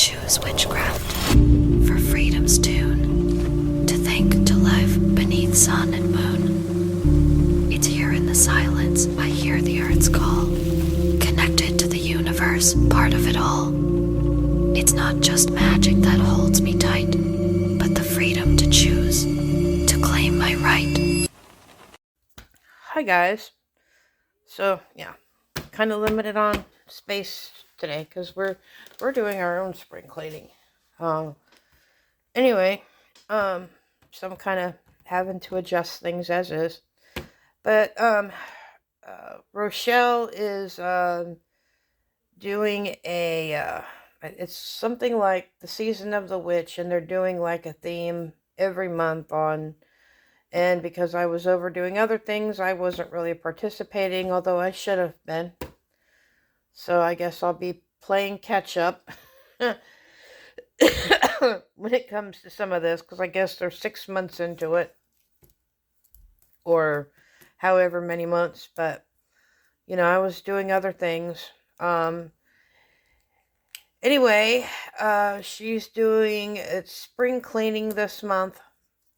choose witchcraft for freedom's tune, to think, to live beneath sun and moon. It's here in the silence I hear the earth's call, connected to the universe, part of it all. It's not just magic that holds me tight, but the freedom to choose, to claim my right. Hi guys. So yeah, kind of limited on space today because we're doing our own spring cleaning. Anyway, so I'm kind of having to adjust things as is. But Rochelle is doing a it's something like the season of the witch, and they're doing like a theme every month on. And because I was overdoing other things, I wasn't really participating, although I should have been. So I guess I'll be playing catch up when it comes to some of this, because I guess they're 6 months into it, or however many months. But I was doing other things. Anyway, she's doing it's spring cleaning this month.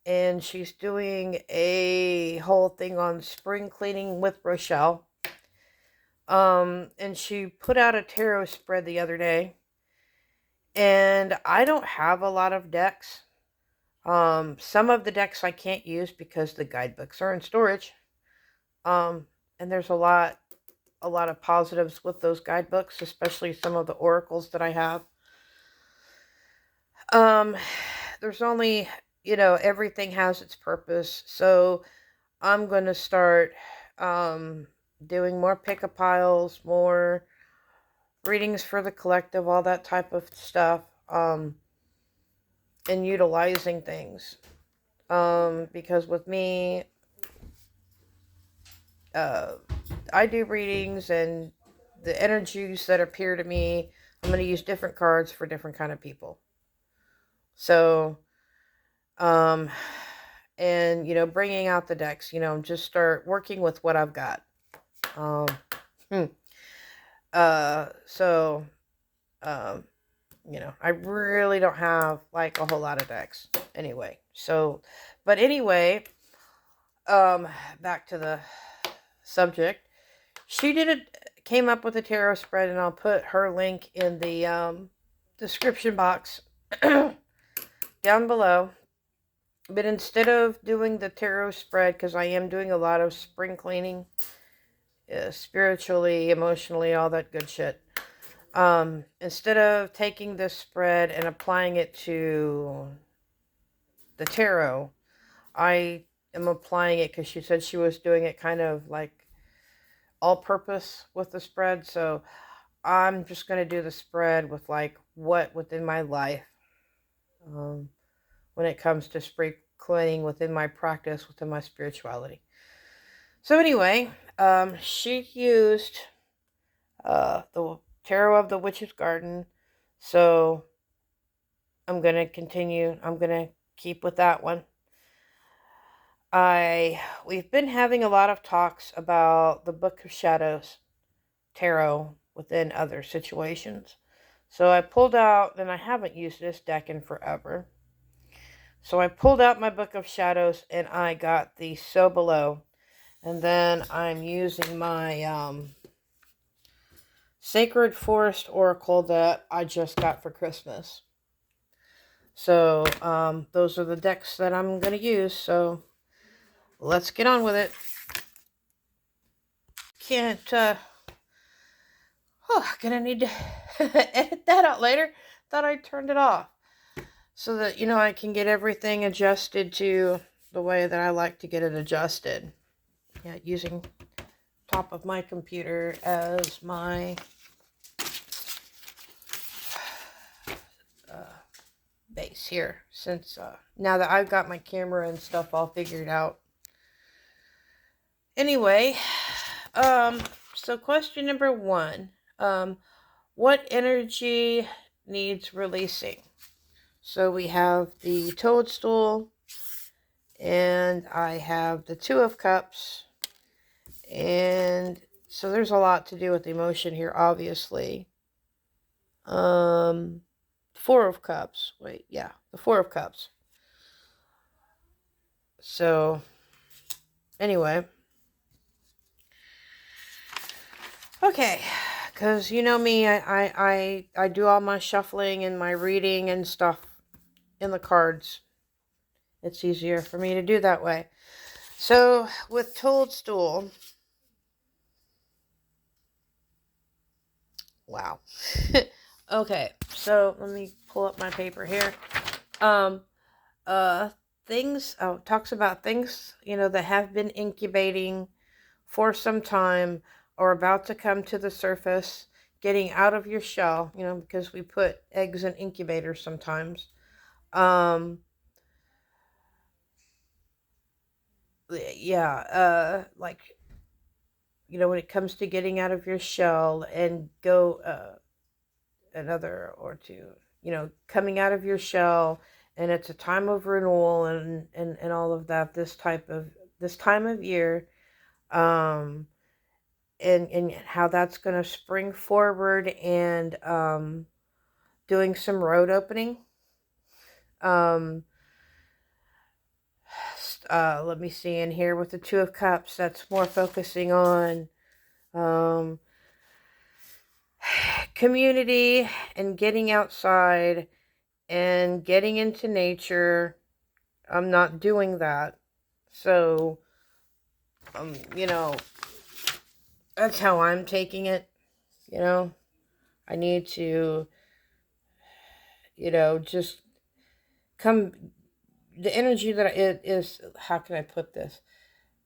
And she's doing a whole thing on spring cleaning with Rochelle. And she put out a tarot spread the other day. And I don't have a lot of decks. Some of the decks I can't use because the guidebooks are in storage. And there's a lot of positives with those guidebooks, especially some of the oracles that I have. There's only everything has its purpose. So I'm going to start doing more pick-a-piles, more readings for the collective, all that type of stuff, and utilizing things. Because with me, I do readings, and the energies that appear to me, I'm going to use different cards for different kind of people. So, and bringing out the decks, just start working with what I've got. I really don't have like a whole lot of decks anyway. But anyway, back to the subject. She came up with a tarot spread, and I'll put her link in the description box down below. But instead of doing the tarot spread, because I am doing a lot of spring cleaning, spiritually, emotionally, all that good shit. Instead of taking this spread and applying it to the tarot, I am applying it because she said she was doing it kind of like all purpose with the spread. So I'm just going to do the spread with like what within my life, when it comes to spring cleaning, within my practice, within my spirituality. So anyway, she used the Tarot of the Witch's Garden. So I'm going to continue. I'm going to keep with that one. We've been having a lot of talks about the Book of Shadows tarot within other situations. So I pulled out, and I haven't used this deck in forever. So I pulled out my Book of Shadows, and I got the So Below. And then I'm using my Sacred Forest Oracle that I just got for Christmas. So those are the decks that I'm going to use. So let's get on with it. Gonna need to edit that out later. Thought I turned it off so that I can get everything adjusted to the way that I like to get it adjusted. Yeah, using top of my computer as my base here, since now that I've got my camera and stuff all figured out. Anyway, so question number 1, what energy needs releasing? So we have the Toadstool, and I have the Two of Cups, and so there's a lot to do with emotion here, obviously. Four of Cups. Wait, yeah, the Four of Cups. So, anyway. Okay, because you know me, I do all my shuffling and my reading and stuff in the cards. It's easier for me to do that way. So, with Toadstool, wow. Okay, so let me pull up my paper here. Um, things, talks about things, that have been incubating for some time or about to come to the surface, getting out of your shell, because we put eggs in incubators sometimes. Like, when it comes to getting out of your shell and go another or two, coming out of your shell, and it's a time of renewal and all of that, this time of year, and how that's going to spring forward, and doing some road opening. Let me see in here with the Two of Cups, that's more focusing on community and getting outside and getting into nature. I'm not doing that. So, that's how I'm taking it. I need to, just come, the energy that it is, how can I put this,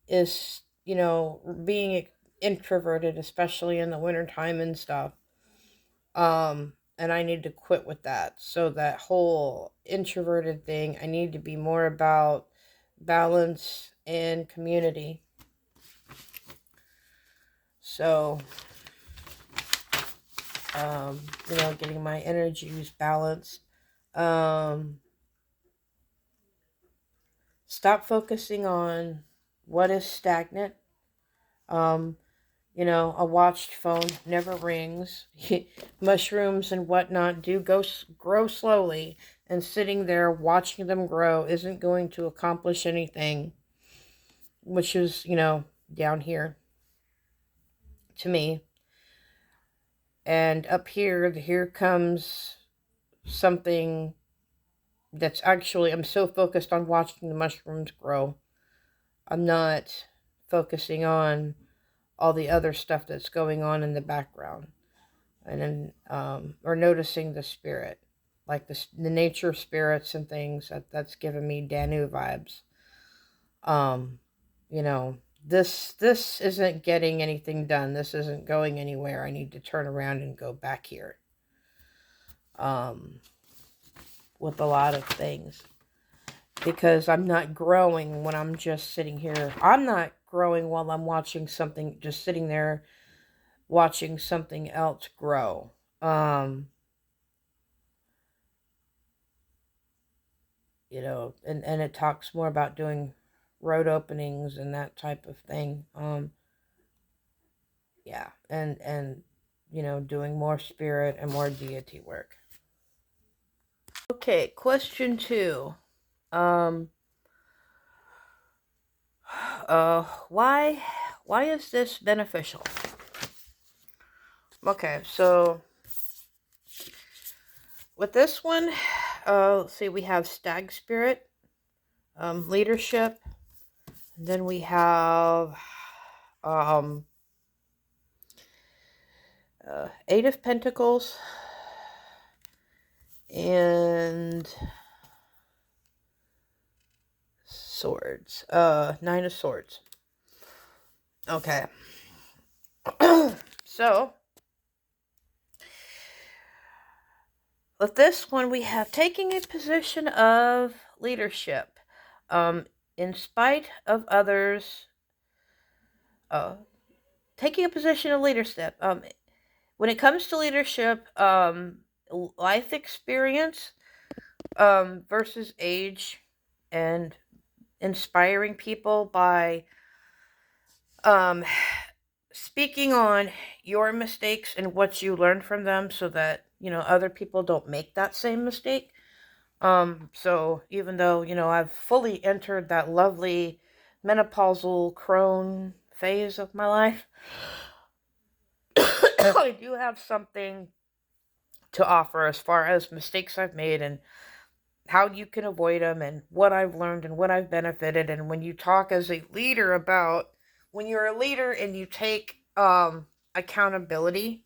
is, being introverted, especially in the wintertime and stuff. And I need to quit with that. So that whole introverted thing, I need to be more about balance and community. So, getting my energies balanced. Stop focusing on what is stagnant. A watched phone never rings. Mushrooms and whatnot do grow slowly, and sitting there watching them grow isn't going to accomplish anything, which is, down here to me. And up here comes something that's actually, I'm so focused on watching the mushrooms grow. I'm not focusing on all the other stuff that's going on in the background, and then or noticing the spirit, like the nature spirits and things. That's giving me Danu vibes. You know, this isn't getting anything done. This isn't going anywhere. I need to turn around and go back here. With a lot of things, because I'm not growing when I'm just sitting here. I'm not growing while I'm watching something, just sitting there watching something else grow. And it talks more about doing road openings and that type of thing. Yeah, and doing more spirit and more deity work. Okay, question 2. Why is this beneficial? Okay, so with this one, let's see, we have stag spirit, leadership, and then we have Eight of Pentacles, and Swords, Nine of Swords. Okay. So, with this one, we have taking a position of leadership, in spite of others, taking a position of leadership. When it comes to leadership, life experience, versus age, and inspiring people by, speaking on your mistakes and what you learned from them, so that other people don't make that same mistake. So even though, I've fully entered that lovely menopausal crone phase of my life, I do have something to offer as far as mistakes I've made and how you can avoid them and what I've learned and what I've benefited. And when you talk as a leader about when you're a leader and you take accountability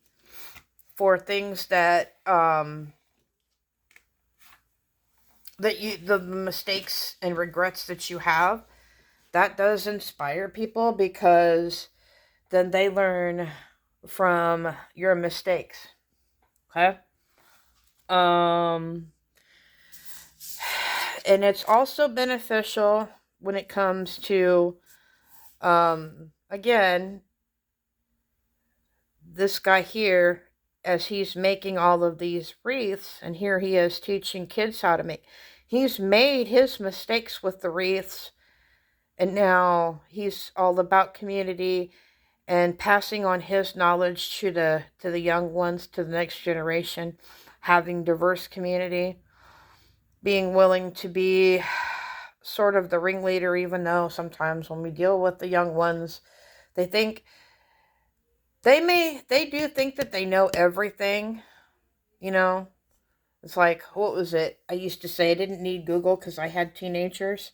for things that the mistakes and regrets that you have, that does inspire people because then they learn from your mistakes. Okay? And it's also beneficial when it comes to again, this guy here, as he's making all of these wreaths, and here he is teaching kids how to make. He's made his mistakes with the wreaths, and now he's all about community and passing on his knowledge to the young ones, to the next generation, having diverse community, being willing to be sort of the ringleader, even though sometimes when we deal with the young ones, they think they do think that they know everything, you know. It's like, what was it? I used to say I didn't need Google because I had teenagers.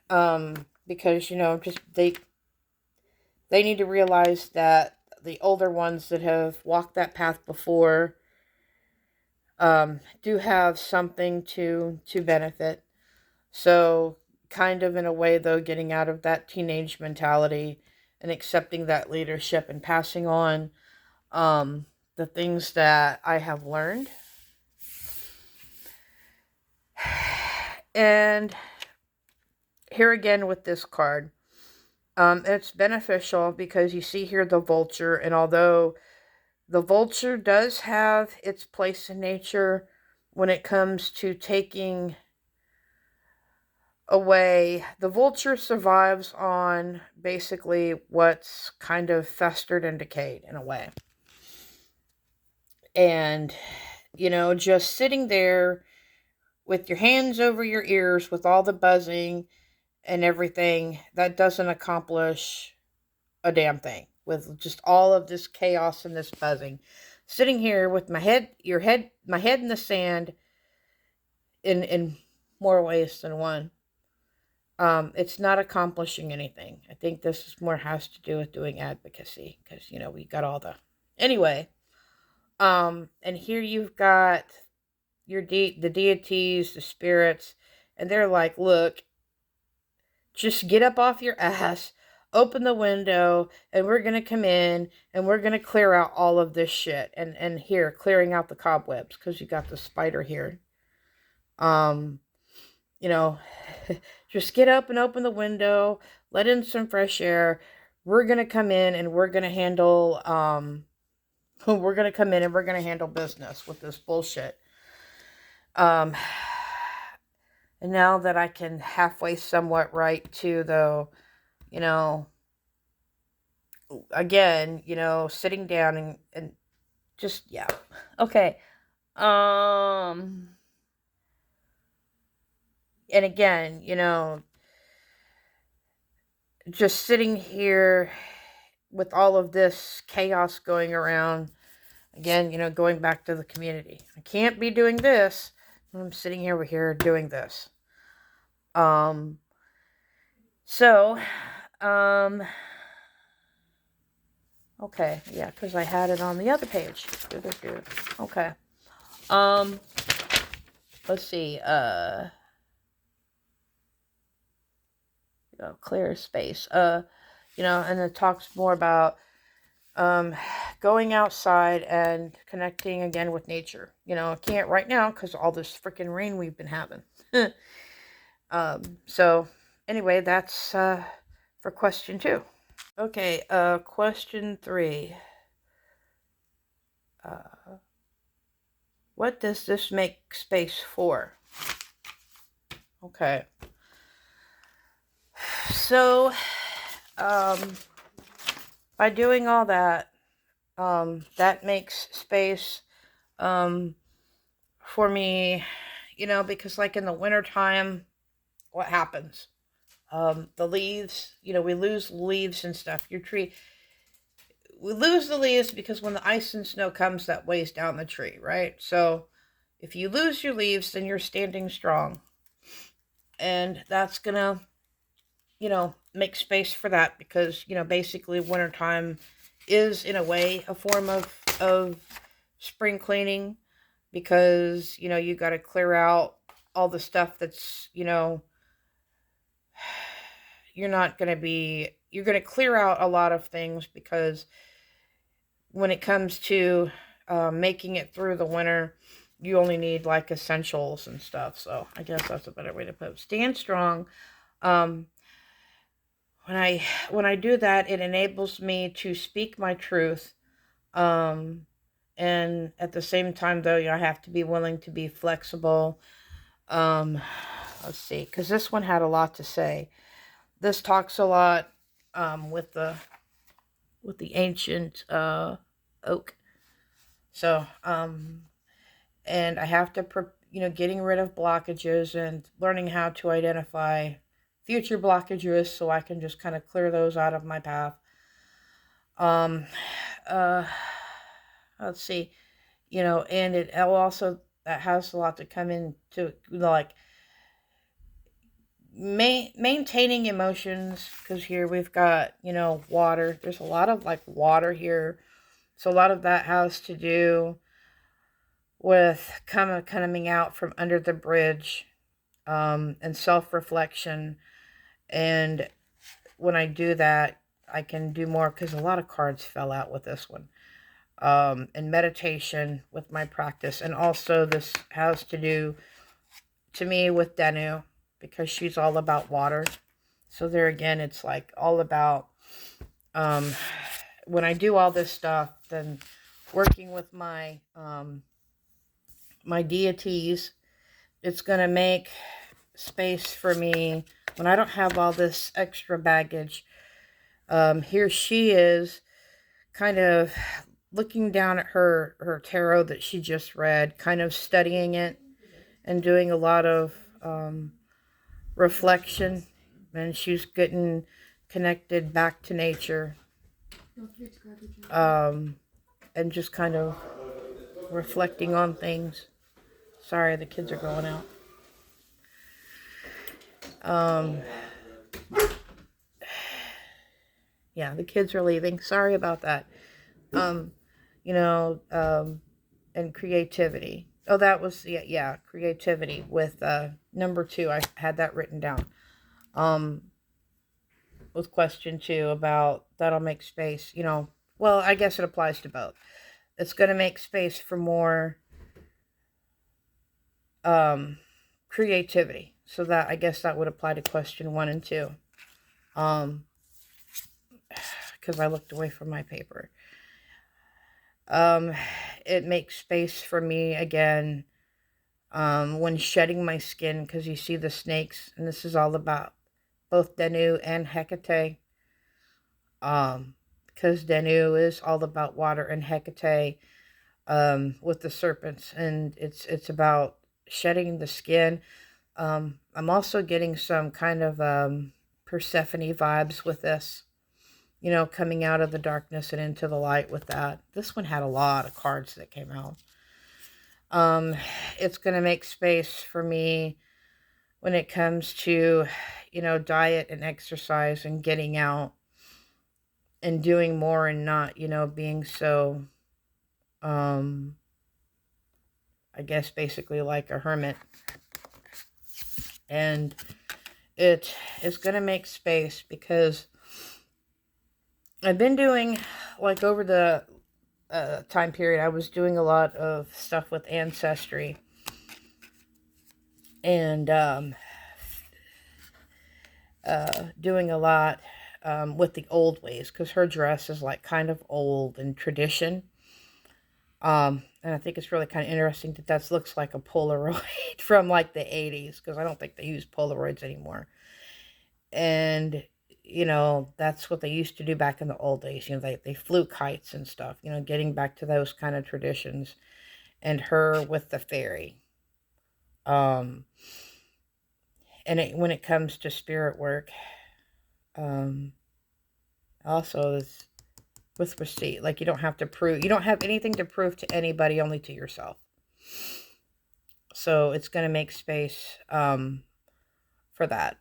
Because, just they need to realize that the older ones that have walked that path before do have something to benefit. So, kind of in a way, though, getting out of that teenage mentality and accepting that leadership and passing on the things that I have learned. And here again with this card, it's beneficial because you see here the vulture, and although the vulture does have its place in nature when it comes to taking away, the vulture survives on basically what's kind of festered and decayed in a way. And, just sitting there with your hands over your ears with all the buzzing and everything, that doesn't accomplish a damn thing with just all of this chaos and this buzzing. Sitting here with my head in the sand in more ways than one. It's not accomplishing anything. I think this is more has to do with doing advocacy because, we got all the, anyway. And here you've got the deities, the spirits, and they're like, look, just get up off your ass, open the window, and we're going to come in, and we're going to clear out all of this shit. And here, clearing out the cobwebs, because you got the spider here. Just get up and open the window, let in some fresh air. We're going to come in, and we're going to handle, business with this bullshit. And now that I can halfway somewhat write too, though, again, sitting down and just, yeah. Okay. And again, just sitting here with all of this chaos going around, again, going back to the community. I can't be doing this. I'm sitting here doing this. Okay, yeah, because I had it on the other page. Okay. Let's see, clear space. And it talks more about going outside and connecting again with nature. I can't right now because all this freaking rain we've been having. So anyway, that's for question 2. Okay, question 3. What does this make space for? Okay. So, by doing all that, that makes space um, for me, because like in the wintertime, what happens? The leaves, we lose leaves and stuff. We lose the leaves because when the ice and snow comes, that weighs down the tree, right? So if you lose your leaves, then you're standing strong. And that's going to, make space for that because, basically wintertime is in a way a form of spring cleaning because, you got to clear out all the stuff that's, you're going to clear out a lot of things because when it comes to making it through the winter, you only need like essentials and stuff. So I guess that's a better way to put it. Stand strong. Um, when I do that, it enables me to speak my truth. Um, and at the same time, though, I have to be willing to be flexible. Um, let's see, because this one had a lot to say. This talks a lot with the ancient oak. So and I have to getting rid of blockages and learning how to identify future blockages so I can just kind of clear those out of my path. Um, uh, let's see, and it also that has a lot to come into like maintaining emotions because here we've got water. There's a lot of like water here, so a lot of that has to do with coming out from under the bridge, and self-reflection. And when I do that, I can do more because a lot of cards fell out with this one. And meditation with my practice. And also this has to do, to me, with Danu because she's all about water. So there again, it's like all about, when I do all this stuff, then working with my deities, it's going to make space for me when I don't have all this extra baggage. Here she is kind of looking down at her tarot that she just read, kind of studying it and doing a lot of reflection. And she's getting connected back to nature, and just kind of reflecting on things. Sorry, the kids are going out. Yeah, the kids are leaving. Sorry about that. Um, you know, and creativity. Oh, that was, yeah, creativity with number 2. I had that written down. With question 2 about that'll make space, well, I guess it applies to both. It's going to make space for more creativity. So that, I guess that would apply to question 1 and 2. Because I looked away from my paper. It makes space for me again when shedding my skin, because you see the snakes, and this is all about both Danu and Hecate. Because Danu is all about water, and Hecate with the serpents, and it's about shedding the skin. I'm also getting some kind of Persephone vibes with this, coming out of the darkness and into the light with that. This one had a lot of cards that came out. It's going to make space for me when it comes to, diet and exercise and getting out and doing more and not, being so, I guess basically like a hermit. And it is going to make space because I've been doing, like over the time period, I was doing a lot of stuff with Ancestry. And doing a lot with the old ways, because her dress is like kind of old and tradition. And I think it's really kind of interesting that looks like a Polaroid from like the 80s, because I don't think they use Polaroids anymore. And, that's what they used to do back in the old days. They flew kites and stuff, getting back to those kind of traditions. and her with the fairy. And when it comes to spirit work, also is with receipt. Like, you don't have to prove, you don't have anything to prove to anybody, only to yourself. So it's going to make space for that.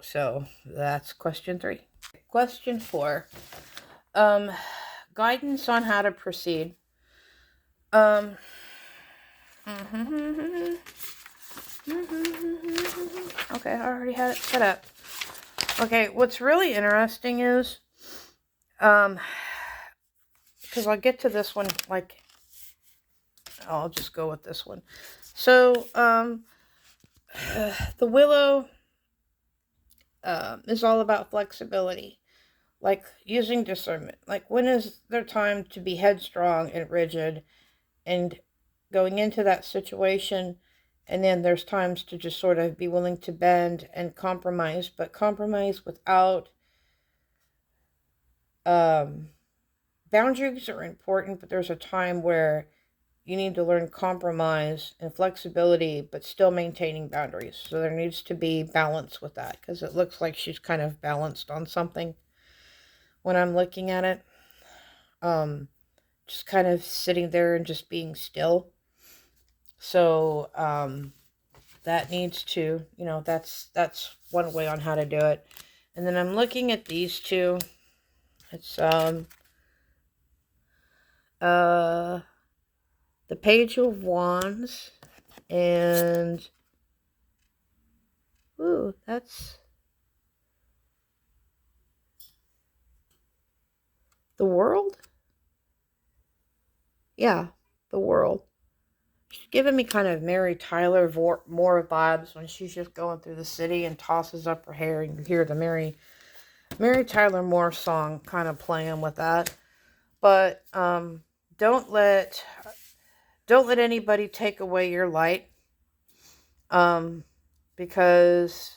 So that's question 3. Question 4. Guidance on how to proceed. Okay, I already had it set up. Okay, what's really interesting is, because I'll get to this one, like, I'll just go with this one. So, the willow is all about flexibility, like using discernment. Like, when is there time to be headstrong and rigid and going into that situation, and then there's times to just sort of be willing to bend and compromise, but compromise without boundaries are important, but there's a time where you need to learn compromise and flexibility, but still maintaining boundaries. So there needs to be balance with that, because it looks like she's kind of balanced on something when I'm looking at it. Just kind of sitting there and just being still. So that needs to, that's one way on how to do it. And then I'm looking at these two. It's the Page of Wands, and ooh, that's the World. Yeah, the World. She's giving me kind of Mary Tyler Moore vibes when she's just going through the city and tosses up her hair, and you hear the Mary Tyler Moore song kind of playing with that. But don't let anybody take away your light, because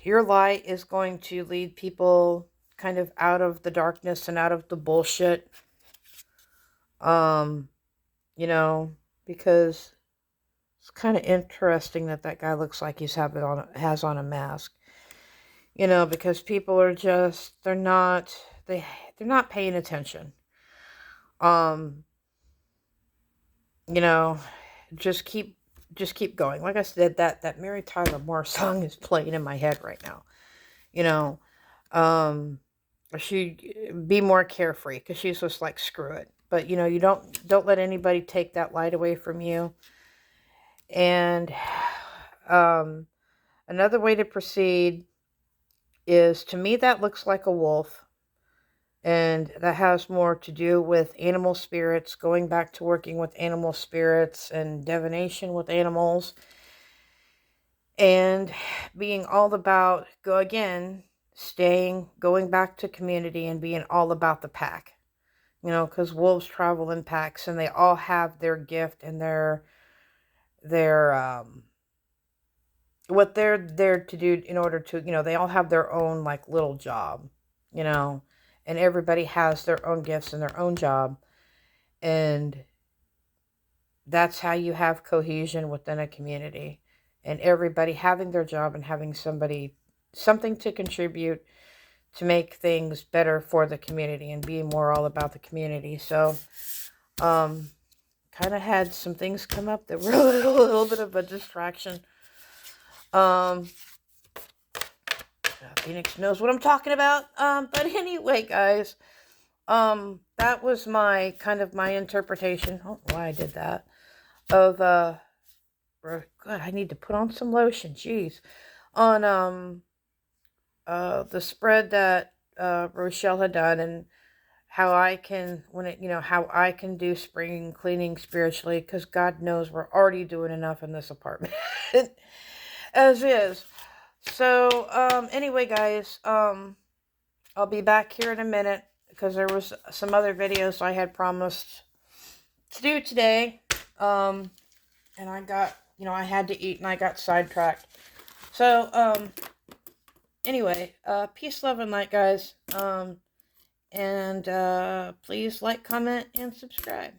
your light is going to lead people kind of out of the darkness and out of the bullshit. Because it's kind of interesting that guy looks like he's has on a mask. Because people are just, they're not paying attention. Just keep going. Like I said, that Mary Tyler Moore song is playing in my head right now. She be more carefree, because she's just like, screw it. But you don't let anybody take that light away from you. And another way to proceed is, to me, that looks like a wolf. And that has more to do with animal spirits, going back to working with animal spirits and divination with animals. And being all about, going back to community and being all about the pack. Because wolves travel in packs, and they all have their gift and their what they're there to do in order to, they all have their own, like, little job, and everybody has their own gifts and their own job. And that's how you have cohesion within a community, and everybody having their job and having something to contribute to make things better for the community, and being more all about the community. So, kind of had some things come up that were a little bit of a distraction. Phoenix knows what I'm talking about. But anyway, guys, that was my interpretation. I don't know why I did that. Of, God, I need to put on some lotion. Jeez. On, the spread that, Rochelle had done, and how I can, how I can do spring cleaning spiritually, because God knows we're already doing enough in this apartment as is. So, anyway, guys, I'll be back here in a minute, because there was some other videos I had promised to do today. And I got, I had to eat, and I got sidetracked. So, anyway, peace, love, and light, guys. And please like, comment, and subscribe.